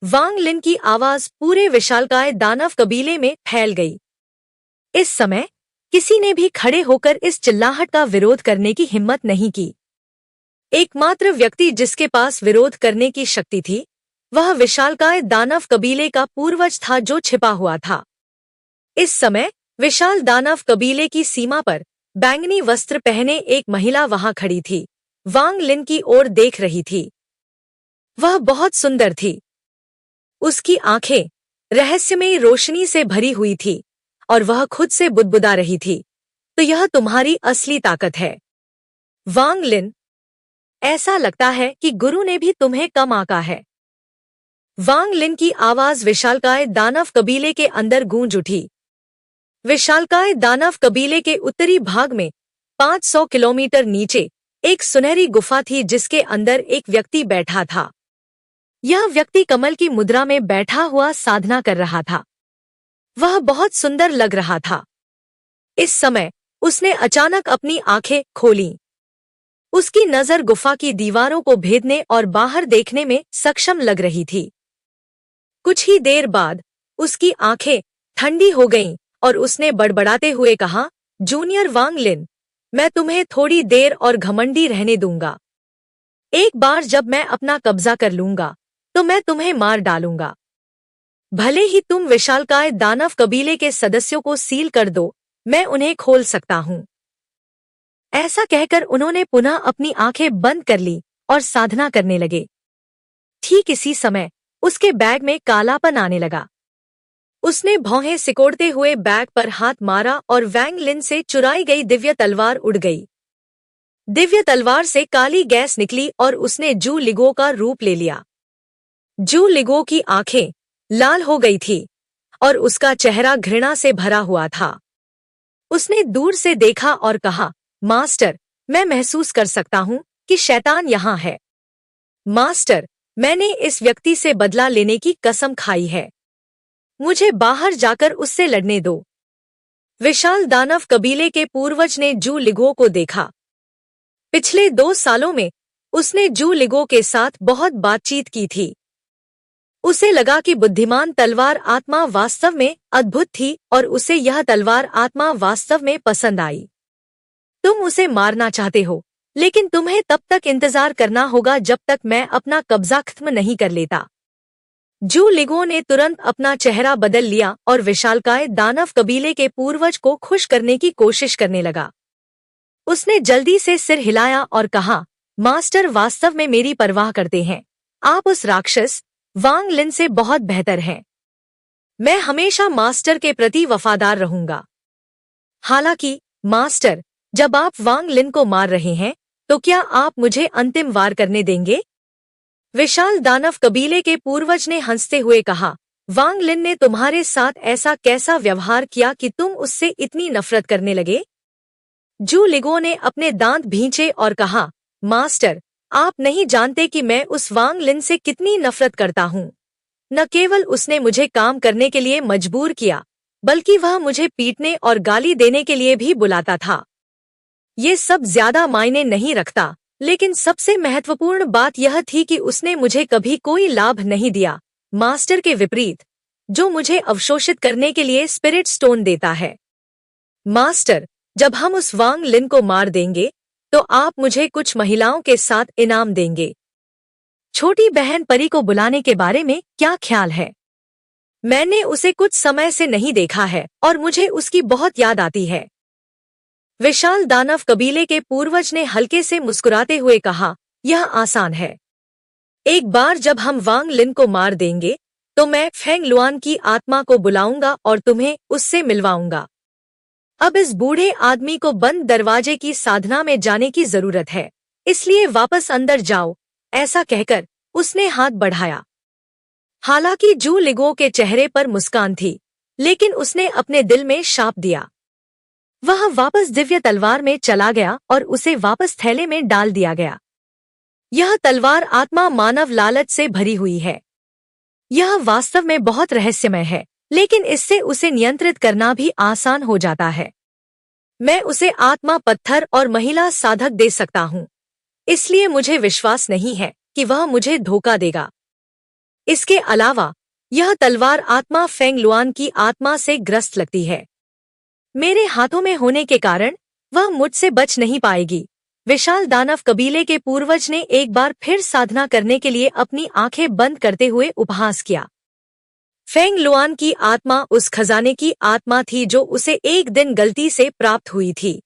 वांग लिन की आवाज पूरे विशालकाय दानव कबीले में फैल गई। इस समय किसी ने भी खड़े होकर इस चिल्लाहट का विरोध करने की हिम्मत नहीं की। एकमात्र व्यक्ति जिसके पास विरोध करने की शक्ति थी, वह विशालकाय दानव कबीले का पूर्वज था जो छिपा हुआ था। इस समय विशाल दानव कबीले की सीमा पर बैंगनी वस्त्र पहने एक महिला वहां खड़ी थी, वांग लिन की ओर देख रही थी। वह बहुत सुंदर थी। उसकी आंखें रहस्यमयी रोशनी से भरी हुई थी और वह खुद से बुदबुदा रही थी, तो यह तुम्हारी असली ताकत है, वांग लिन। ऐसा लगता है कि गुरु ने भी तुम्हें कम आंका है। वांग लिन की आवाज विशालकाय दानव कबीले के अंदर गूंज उठी। विशालकाय दानव कबीले के उत्तरी भाग में 500 किलोमीटर नीचे एक सुनहरी गुफा थी जिसके अंदर एक व्यक्ति बैठा था। यह व्यक्ति कमल की मुद्रा में बैठा हुआ साधना कर रहा था। वह बहुत सुंदर लग रहा था। इस समय उसने अचानक अपनी आंखें खोलीं। उसकी नजर गुफा की दीवारों को भेदने और बाहर देखने में सक्षम लग रही थी। कुछ ही देर बाद उसकी आंखें ठंडी हो गईं और उसने बड़बड़ाते हुए कहा, जूनियर वांग लिन, मैं तुम्हें थोड़ी देर और घमंडी रहने दूंगा। एक बार जब मैं अपना कब्जा कर लूंगा तो मैं तुम्हें मार डालूंगा। भले ही तुम विशालकाय दानव कबीले के सदस्यों को सील कर दो, मैं उन्हें खोल सकता हूं। ऐसा कहकर उन्होंने पुनः अपनी आंखें बंद कर ली और साधना करने लगे। ठीक इसी समय उसके बैग में कालापन आने लगा। उसने भौहें सिकोड़ते हुए बैग पर हाथ मारा और वांग लिन से चुराई गई दिव्य तलवार उड़ गई। दिव्य तलवार से काली गैस निकली और उसने जू लिगो का रूप ले लिया। जू लिगो की आंखें लाल हो गई थी और उसका चेहरा घृणा से भरा हुआ था। उसने दूर से देखा और कहा, मास्टर, मैं महसूस कर सकता हूं कि शैतान यहाँ है। मास्टर, मैंने इस व्यक्ति से बदला लेने की कसम खाई है। मुझे बाहर जाकर उससे लड़ने दो। विशाल दानव कबीले के पूर्वज ने जू लिगो को देखा। पिछले 2 सालों में उसने जू लिगो के साथ बहुत बातचीत की थी। उसे लगा कि बुद्धिमान तलवार आत्मा वास्तव में अद्भुत थी और उसे यह तलवार आत्मा वास्तव में पसंद आई। तुम उसे मारना चाहते हो, लेकिन तुम्हें तब तक इंतजार करना होगा जब तक मैं अपना कब्जा खत्म नहीं कर लेता। जू लिगो ने तुरंत अपना चेहरा बदल लिया और विशालकाय दानव कबीले के पूर्वज को खुश करने की कोशिश करने लगा। उसने जल्दी से सिर हिलाया और कहा, मास्टर वास्तव में मेरी परवाह करते हैं। आप उस राक्षस वांग लिन से बहुत बेहतर हैं। मैं हमेशा मास्टर के प्रति वफादार रहूंगा। हालांकि मास्टर, जब आप वांग लिन को मार रहे हैं तो क्या आप मुझे अंतिम वार करने देंगे? विशाल दानव कबीले के पूर्वज ने हंसते हुए कहा, वांग लिन ने तुम्हारे साथ ऐसा कैसा व्यवहार किया कि तुम उससे इतनी नफरत करने लगे? जू लिगो ने अपने दांत भींचे और कहा, मास्टर, आप नहीं जानते कि मैं उस वांग लिन से कितनी नफरत करता हूँ। न केवल उसने मुझे काम करने के लिए मजबूर किया, बल्कि वह मुझे पीटने और गाली देने के लिए भी बुलाता था। ये सब ज्यादा मायने नहीं रखता, लेकिन सबसे महत्वपूर्ण बात यह थी कि उसने मुझे कभी कोई लाभ नहीं दिया, मास्टर के विपरीत, जो मुझे अवशोषित करने के लिए स्पिरिट स्टोन देता है। मास्टर, जब हम उस वांग लिन को मार देंगे तो आप मुझे कुछ महिलाओं के साथ इनाम देंगे। छोटी बहन परी को बुलाने के बारे में क्या ख्याल है? मैंने उसे कुछ समय से नहीं देखा है और मुझे उसकी बहुत याद आती है। विशाल दानव कबीले के पूर्वज ने हल्के से मुस्कुराते हुए कहा, यह आसान है। एक बार जब हम वांग लिन को मार देंगे तो मैं फेंग लुआन की आत्मा को बुलाऊंगा और तुम्हें उससे मिलवाऊंगा। अब इस बूढ़े आदमी को बंद दरवाजे की साधना में जाने की जरूरत है, इसलिए वापस अंदर जाओ। ऐसा कहकर उसने हाथ बढ़ाया। हालांकि जू लिगो के चेहरे पर मुस्कान थी, लेकिन उसने अपने दिल में शाप दिया। वह वापस दिव्य तलवार में चला गया और उसे वापस थैले में डाल दिया गया। यह तलवार आत्मा मानव लालच से भरी हुई है। यह वास्तव में बहुत रहस्यमय है, लेकिन इससे उसे नियंत्रित करना भी आसान हो जाता है। मैं उसे आत्मा पत्थर और महिला साधक दे सकता हूँ, इसलिए मुझे विश्वास नहीं है कि वह मुझे धोखा देगा। इसके अलावा यह तलवार आत्मा फेंग लुआन की आत्मा से ग्रस्त लगती है। मेरे हाथों में होने के कारण वह मुझसे बच नहीं पाएगी। विशाल दानव कबीले के पूर्वज ने एक बार फिर साधना करने के लिए अपनी आंखें बंद करते हुए उपहास किया। फेंग लुआन की आत्मा उस खजाने की आत्मा थी जो उसे एक दिन गलती से प्राप्त हुई थी।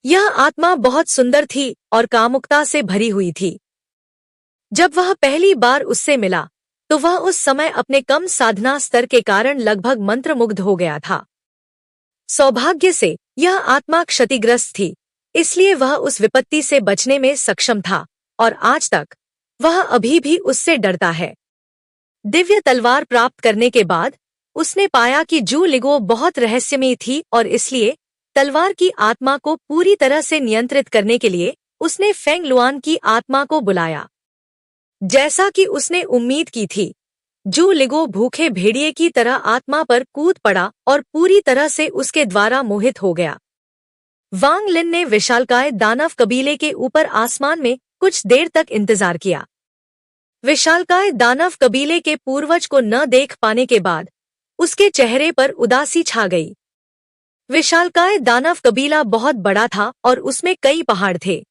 यह आत्मा बहुत सुंदर थी और कामुकता से भरी हुई थी। जब वह पहली बार उससे मिला तो वह उस समय अपने कम साधना स्तर के कारण लगभग मंत्रमुग्ध हो गया था। सौभाग्य से यह आत्मा क्षतिग्रस्त थी, इसलिए वह उस विपत्ति से बचने में सक्षम था और आज तक वह अभी भी उससे डरता है। दिव्य तलवार प्राप्त करने के बाद उसने पाया कि जू लिगो बहुत रहस्यमयी थी और इसलिए तलवार की आत्मा को पूरी तरह से नियंत्रित करने के लिए उसने फेंग लुआन की आत्मा को बुलाया। जैसा कि उसने उम्मीद की थी, जू लिगो भूखे भेड़िए की तरह आत्मा पर कूद पड़ा और पूरी तरह से उसके द्वारा मोहित हो गया। वांग लिन ने विशालकाय दानव कबीले के ऊपर आसमान में कुछ देर तक इंतजार किया। विशालकाय दानव कबीले के पूर्वज को न देख पाने के बाद उसके चेहरे पर उदासी छा गई। विशालकाय दानव कबीला बहुत बड़ा था और उसमें कई पहाड़ थे।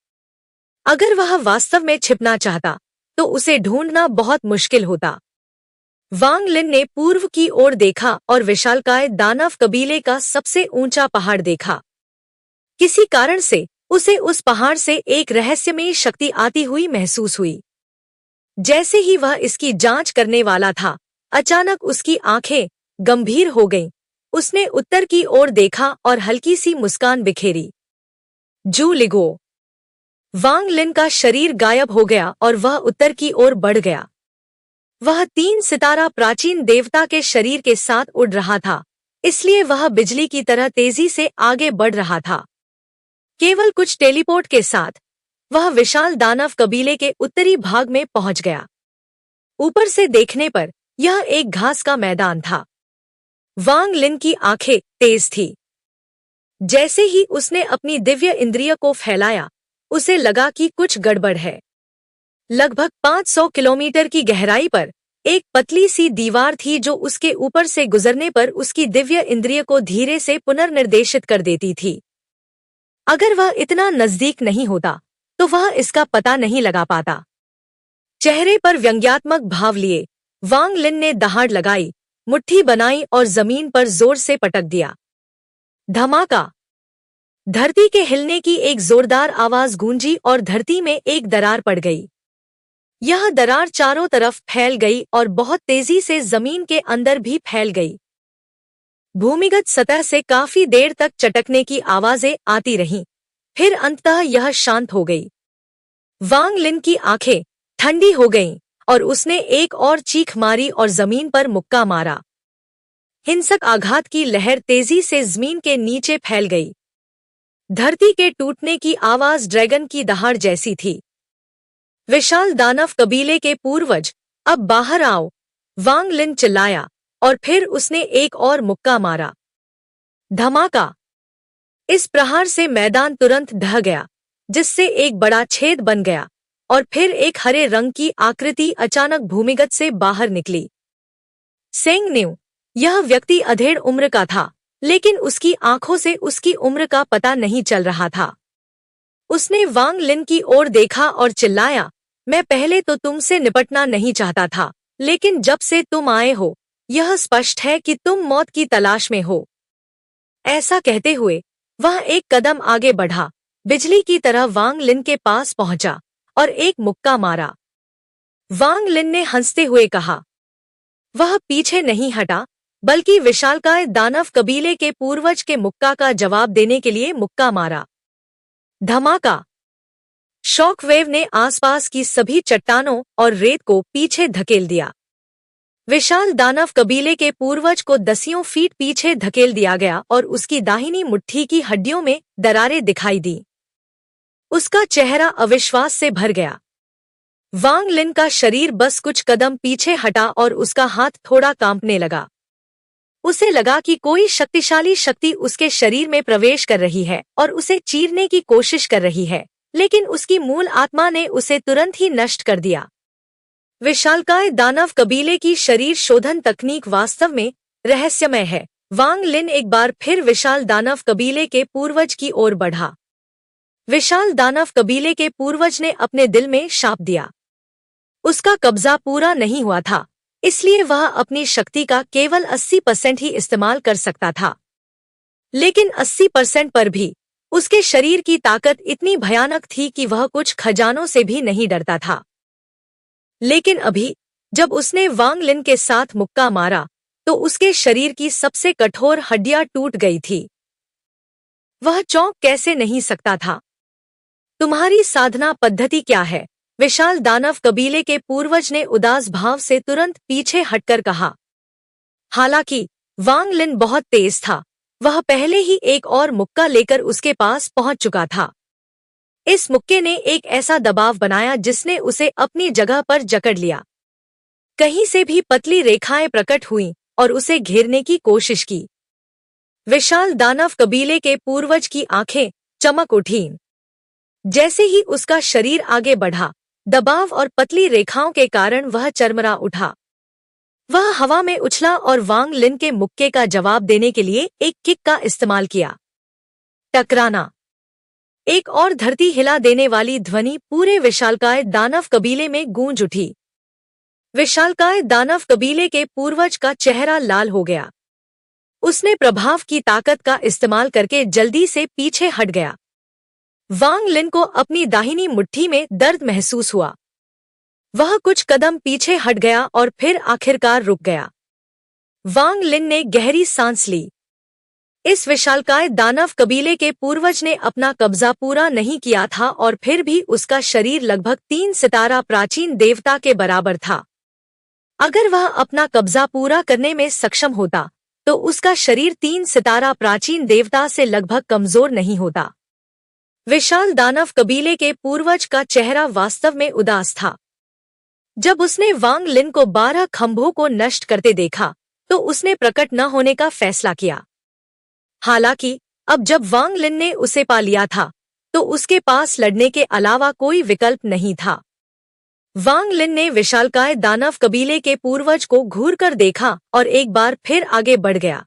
अगर वह वास्तव में छिपना चाहता तो उसे ढूंढना बहुत मुश्किल होता। वांग लिन ने पूर्व की ओर देखा और विशालकाय दानव कबीले का सबसे ऊंचा पहाड़ देखा। किसी कारण से उसे उस पहाड़ से एक रहस्यमयी शक्ति आती हुई महसूस हुई। जैसे ही वह इसकी जांच करने वाला था, अचानक उसकी आंखें गंभीर हो गईं। उसने उत्तर की ओर देखा और हल्की सी मुस्कान बिखेरी। जू लिगो। वांग लिन का शरीर गायब हो गया और वह उत्तर की ओर बढ़ गया। वह 3 सितारा प्राचीन देवता के शरीर के साथ उड़ रहा था, इसलिए वह बिजली की तरह तेजी से आगे बढ़ रहा था। केवल कुछ टेलीपोर्ट के साथ वह विशाल दानव कबीले के उत्तरी भाग में पहुंच गया। ऊपर से देखने पर यह एक घास का मैदान था। वांग लिन की आंखें तेज थी। जैसे ही उसने अपनी दिव्य इंद्रिय को फैलाया, उसे लगा कि कुछ गड़बड़ है। लगभग 500 किलोमीटर की गहराई पर एक पतली सी दीवार थी जो उसके ऊपर से गुजरने पर उसकी दिव्य इंद्रिय को धीरे से पुनर्निर्देशित कर देती थी। अगर वह इतना नजदीक नहीं होता तो वह इसका पता नहीं लगा पाता। चेहरे पर व्यंग्यात्मक भाव लिए वांग लिन ने दहाड़ लगाई, मुट्ठी बनाई और जमीन पर जोर से पटक दिया। धमाका! धरती के हिलने की एक जोरदार आवाज गूंजी और धरती में एक दरार पड़ गई। यह दरार चारों तरफ फैल गई और बहुत तेजी से जमीन के अंदर भी फैल गई। भूमिगत सतह से काफी देर तक चटकने की आवाजें आती रहीं, फिर अंततः यह शांत हो गई। वांग लिन की आंखें ठंडी हो गईं और उसने एक और चीख मारी और जमीन पर मुक्का मारा। हिंसक आघात की लहर तेजी से जमीन के नीचे फैल गई। धरती के टूटने की आवाज ड्रैगन की दहाड़ जैसी थी। विशाल दानव कबीले के पूर्वज, अब बाहर आओ, वांग लिन चिल्लाया और फिर उसने एक और मुक्का मारा। धमाका! इस प्रहार से मैदान तुरंत ढह गया, जिससे एक बड़ा छेद बन गया और फिर एक हरे रंग की आकृति अचानक भूमिगत से बाहर निकली। सेंग न्यू, यह व्यक्ति अधेड़ उम्र का था, लेकिन उसकी आंखों से उसकी उम्र का पता नहीं चल रहा था। उसने वांग लिन की ओर देखा और चिल्लाया, मैं पहले तो तुमसे निपटना नहीं चाहता था, लेकिन जब से तुम आए हो, यह स्पष्ट है कि तुम मौत की तलाश में हो। ऐसा कहते हुए वह एक कदम आगे बढ़ा, बिजली की तरह वांग लिन के पास पहुंचा और एक मुक्का मारा। वांग लिन ने हंसते हुए कहा। वह पीछे नहीं हटा, बल्कि विशालकाय दानव कबीले के पूर्वज के मुक्का का जवाब देने के लिए मुक्का मारा। धमाका! शॉकवेव ने आसपास की सभी चट्टानों और रेत को पीछे धकेल दिया। विशाल दानव कबीले के पूर्वज को दसियों फीट पीछे धकेल दिया गया और उसकी दाहिनी मुट्ठी की हड्डियों में दरारें दिखाई दी। उसका चेहरा अविश्वास से भर गया। वांग लिन का शरीर बस कुछ कदम पीछे हटा और उसका हाथ थोड़ा कांपने लगा। उसे लगा कि कोई शक्तिशाली शक्ति उसके शरीर में प्रवेश कर रही है और उसे चीरने की कोशिश कर रही है, लेकिन उसकी मूल आत्मा ने उसे तुरंत ही नष्ट कर दिया। विशालकाय दानव कबीले की शरीर शोधन तकनीक वास्तव में रहस्यमय है। वांग लिन एक बार फिर विशाल दानव कबीले के पूर्वज की ओर बढ़ा। विशाल दानव कबीले के पूर्वज ने अपने दिल में शाप दिया। उसका कब्जा पूरा नहीं हुआ था, इसलिए वह अपनी शक्ति का केवल 80% ही इस्तेमाल कर सकता था। लेकिन 80% पर भी उसके शरीर की ताकत इतनी भयानक थी कि वह कुछ खजानों से भी नहीं डरता था। लेकिन अभी जब उसने वांग लिन के साथ मुक्का मारा, तो उसके शरीर की सबसे कठोर हड्डियां टूट गई थी। वह चौंक कैसे नहीं सकता था। तुम्हारी साधना पद्धति क्या है? विशाल दानव कबीले के पूर्वज ने उदास भाव से तुरंत पीछे हटकर कहा। हालांकि वांग लिन बहुत तेज था, वह पहले ही एक और मुक्का लेकर उसके पास पहुंच चुका था। इस मुक्के ने एक ऐसा दबाव बनाया जिसने उसे अपनी जगह पर जकड़ लिया। कहीं से भी पतली रेखाएं प्रकट हुईं और उसे घेरने की कोशिश की। विशाल दानव कबीले के पूर्वज की आंखें चमक उठीं। जैसे ही उसका शरीर आगे बढ़ा, दबाव और पतली रेखाओं के कारण वह चरमरा उठा। वह हवा में उछला और वांग लिन के मुक्के का जवाब देने के लिए एक किक का इस्तेमाल किया। टकराना! एक और धरती हिला देने वाली ध्वनि पूरे विशालकाय दानव कबीले में गूंज उठी। विशालकाय दानव कबीले के पूर्वज का चेहरा लाल हो गया। उसने प्रभाव की ताकत का इस्तेमाल करके जल्दी से पीछे हट गया। वांग लिन को अपनी दाहिनी मुट्ठी में दर्द महसूस हुआ। वह कुछ कदम पीछे हट गया और फिर आखिरकार रुक गया। वांग लिन ने गहरी सांस ली। इस विशालकाय दानव कबीले के पूर्वज ने अपना कब्जा पूरा नहीं किया था और फिर भी उसका शरीर लगभग 3 सितारा प्राचीन देवता के बराबर था। अगर वह अपना कब्जा पूरा करने में सक्षम होता, तो उसका शरीर 3 सितारा प्राचीन देवता से लगभग कमजोर नहीं होता। विशाल दानव कबीले के पूर्वज का चेहरा वास्तव में उदास था। जब उसने वांग लिन को 12 खंभों को नष्ट करते देखा, तो उसने प्रकट न होने का फैसला किया। हालांकि अब जब वांग लिन ने उसे पा लिया था, तो उसके पास लड़ने के अलावा कोई विकल्प नहीं था। वांग लिन ने विशालकाय दानव कबीले के पूर्वज को घूरकर देखा और एक बार फिर आगे बढ़ गया।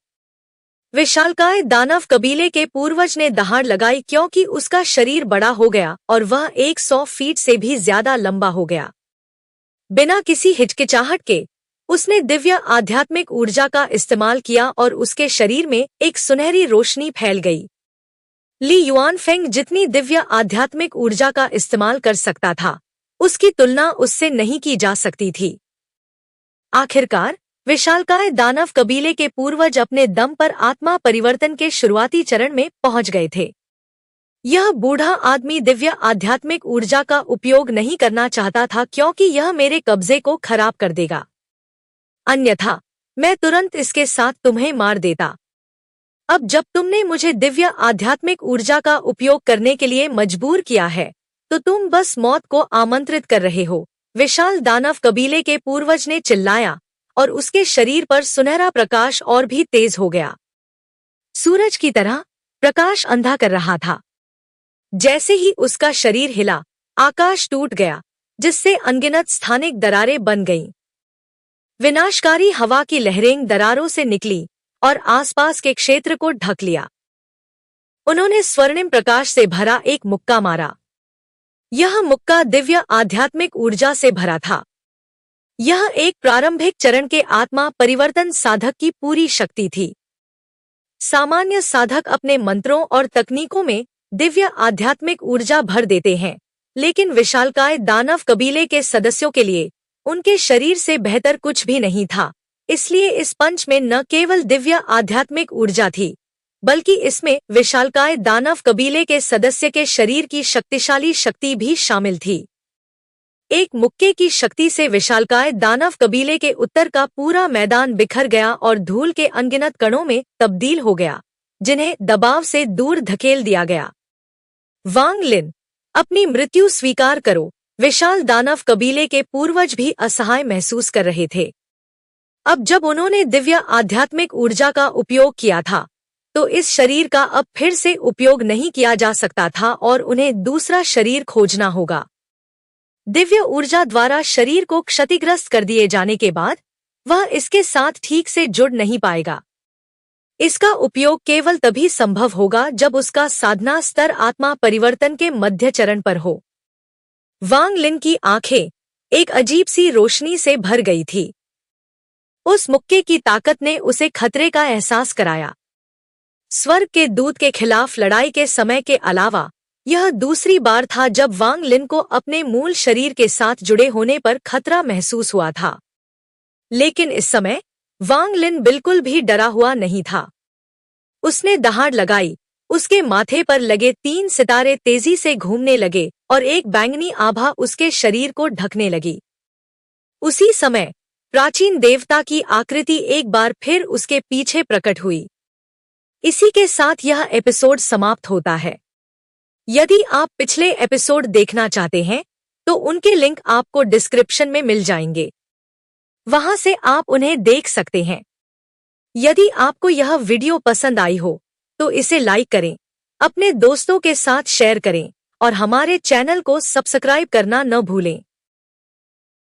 विशालकाय दानव कबीले के पूर्वज ने दहाड़ लगाई क्योंकि उसका शरीर बड़ा हो गया और वह 100 फीट से भी ज्यादा लंबा हो गया। बिना किसी हिचकिचाहट के उसने दिव्य आध्यात्मिक ऊर्जा का इस्तेमाल किया और उसके शरीर में एक सुनहरी रोशनी फैल गई। ली युआनफेंग जितनी दिव्य आध्यात्मिक ऊर्जा का इस्तेमाल कर सकता था, उसकी तुलना उससे नहीं की जा सकती थी। आखिरकार विशालकाय दानव कबीले के पूर्वज अपने दम पर आत्मा परिवर्तन के शुरुआती चरण में पहुंच गए थे। यह बूढ़ा आदमी दिव्य आध्यात्मिक ऊर्जा का उपयोग नहीं करना चाहता था क्योंकि यह मेरे कब्जे को खराब कर देगा, अन्यथा मैं तुरंत इसके साथ तुम्हें मार देता। अब जब तुमने मुझे दिव्य आध्यात्मिक ऊर्जा का उपयोग करने के लिए मजबूर किया है तो तुम बस मौत को आमंत्रित कर रहे हो। विशाल दानव कबीले के पूर्वज ने चिल्लाया और उसके शरीर पर सुनहरा प्रकाश और भी तेज हो गया। सूरज की तरह प्रकाश अंधा कर रहा था। जैसे ही उसका शरीर हिला, आकाश टूट गया, जिससे अनगिनत स्थानिक दरारें बन गईं। विनाशकारी हवा की लहरें दरारों से निकली और आसपास के क्षेत्र को ढक लिया। उन्होंने स्वर्णिम प्रकाश से भरा एक मुक्का मारा। यह मुक्का दिव्य आध्यात्मिक ऊर्जा से भरा था। यह एक प्रारंभिक चरण के आत्मा परिवर्तन साधक की पूरी शक्ति थी। सामान्य साधक अपने मंत्रों और तकनीकों में दिव्य आध्यात्मिक ऊर्जा भर देते हैं, लेकिन विशालकाय दानव कबीले के सदस्यों के लिए उनके शरीर से बेहतर कुछ भी नहीं था। इसलिए इस पंच में न केवल दिव्य आध्यात्मिक ऊर्जा थी, बल्कि इसमें विशालकाय दानव कबीले के सदस्य के शरीर की शक्तिशाली शक्ति भी शामिल थी। एक मुक्के की शक्ति से विशालकाय दानव कबीले के उत्तर का पूरा मैदान बिखर गया और धूल के अनगिनत कणों में तब्दील हो गया, जिन्हें दबाव से दूर धकेल दिया गया। वांग लिन, अपनी मृत्यु स्वीकार करो। विशाल दानव कबीले के पूर्वज भी असहाय महसूस कर रहे थे। अब जब उन्होंने दिव्य आध्यात्मिक ऊर्जा का उपयोग किया था तो इस शरीर का अब फिर से उपयोग नहीं किया जा सकता था और उन्हें दूसरा शरीर खोजना होगा। दिव्य ऊर्जा द्वारा शरीर को क्षतिग्रस्त कर दिए जाने के बाद वह इसके साथ ठीक से जुड़ नहीं पाएगा। इसका उपयोग केवल तभी संभव होगा जब उसका साधना स्तर आत्मा परिवर्तन के मध्य चरण पर हो। वांग लिन की आंखें एक अजीब सी रोशनी से भर गई थी। उस मुक्के की ताकत ने उसे खतरे का एहसास कराया। स्वर्ग के दूत के खिलाफ लड़ाई के समय के अलावा यह दूसरी बार था जब वांग लिन को अपने मूल शरीर के साथ जुड़े होने पर खतरा महसूस हुआ था। लेकिन इस समय वांग लिन बिल्कुल भी डरा हुआ नहीं था। उसने दहाड़ लगाई, उसके माथे पर लगे 3 सितारे तेजी से घूमने लगे और एक बैंगनी आभा उसके शरीर को ढकने लगी। उसी समय प्राचीन देवता की आकृति एक बार फिर उसके पीछे प्रकट हुई। इसी के साथ यह एपिसोड समाप्त होता है। यदि आप पिछले एपिसोड देखना चाहते हैं तो उनके लिंक आपको डिस्क्रिप्शन में मिल जाएंगे, वहां से आप उन्हें देख सकते हैं। यदि आपको यह वीडियो पसंद आई हो तो इसे लाइक करें, अपने दोस्तों के साथ शेयर करें और हमारे चैनल को सब्सक्राइब करना न भूलें।